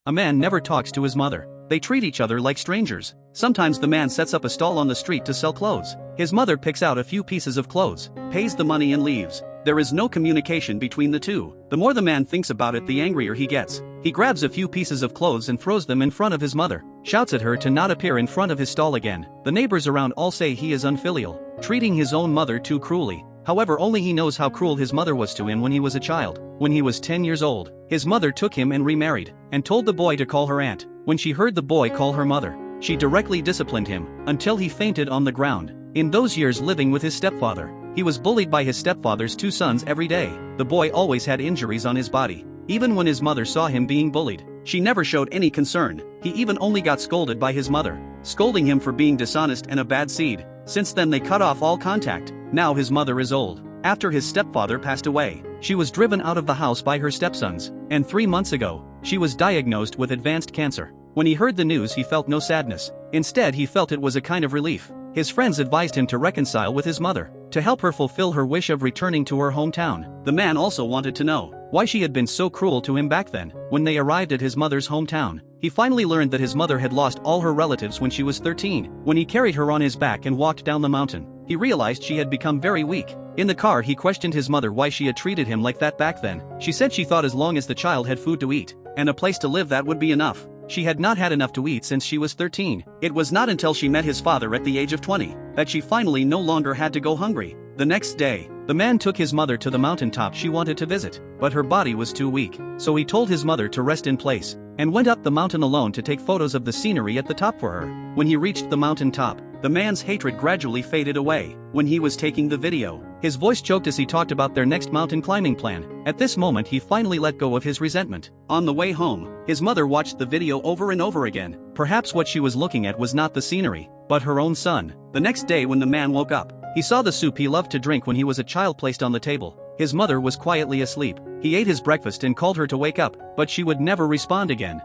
A man never talks to his mother. They treat each other like strangers. Sometimes the man sets up a stall on the street to sell clothes. His mother picks out a few pieces of clothes, pays the money and leaves. There is no communication between the two. The more the man thinks about it, the angrier he gets. He grabs a few pieces of clothes and throws them in front of his mother, shouts at her to not appear in front of his stall again. The neighbors around all say he is unfilial, treating his own mother too cruelly. However, only he knows how cruel his mother was to him when he was a child. When he was 10 years old, his mother took him and remarried, and told the boy to call her aunt. When she heard the boy call her mother, she directly disciplined him, until he fainted on the ground. In those years living with his stepfather, he was bullied by his stepfather's 2 sons every day. The boy always had injuries on his body. Even when his mother saw him being bullied, she never showed any concern. He even only got scolded by his mother, scolding him for being dishonest and a bad seed. Since then they cut off all contact. Now his mother is old. After his stepfather passed away, she was driven out of the house by her stepsons, and 3 months ago, she was diagnosed with advanced cancer. When he heard the news, he felt no sadness. Instead, he felt it was a kind of relief. His friends advised him to reconcile with his mother, to help her fulfill her wish of returning to her hometown. The man also wanted to know why she had been so cruel to him back then. When they arrived at his mother's hometown, he finally learned that his mother had lost all her relatives when she was 13. When he carried her on his back and walked down the mountain, he realized she had become very weak. In the car, he questioned his mother why she had treated him like that back then. She said she thought as long as the child had food to eat and a place to live, that would be enough. She had not had enough to eat since she was 13. It was not until she met his father at the age of 20 that she finally no longer had to go hungry. The next day, the man took his mother to the mountaintop she wanted to visit, but her body was too weak, so he told his mother to rest in place, and went up the mountain alone to take photos of the scenery at the top for her. When he reached the mountain top, the man's hatred gradually faded away. When he was taking the video, his voice choked as he talked about their next mountain climbing plan. At this moment, he finally let go of his resentment. On the way home, his mother watched the video over and over again. Perhaps what she was looking at was not the scenery, but her own son. The next day, when the man woke up, he saw the soup he loved to drink when he was a child placed on the table. His mother was quietly asleep. He ate his breakfast and called her to wake up, but she would never respond again.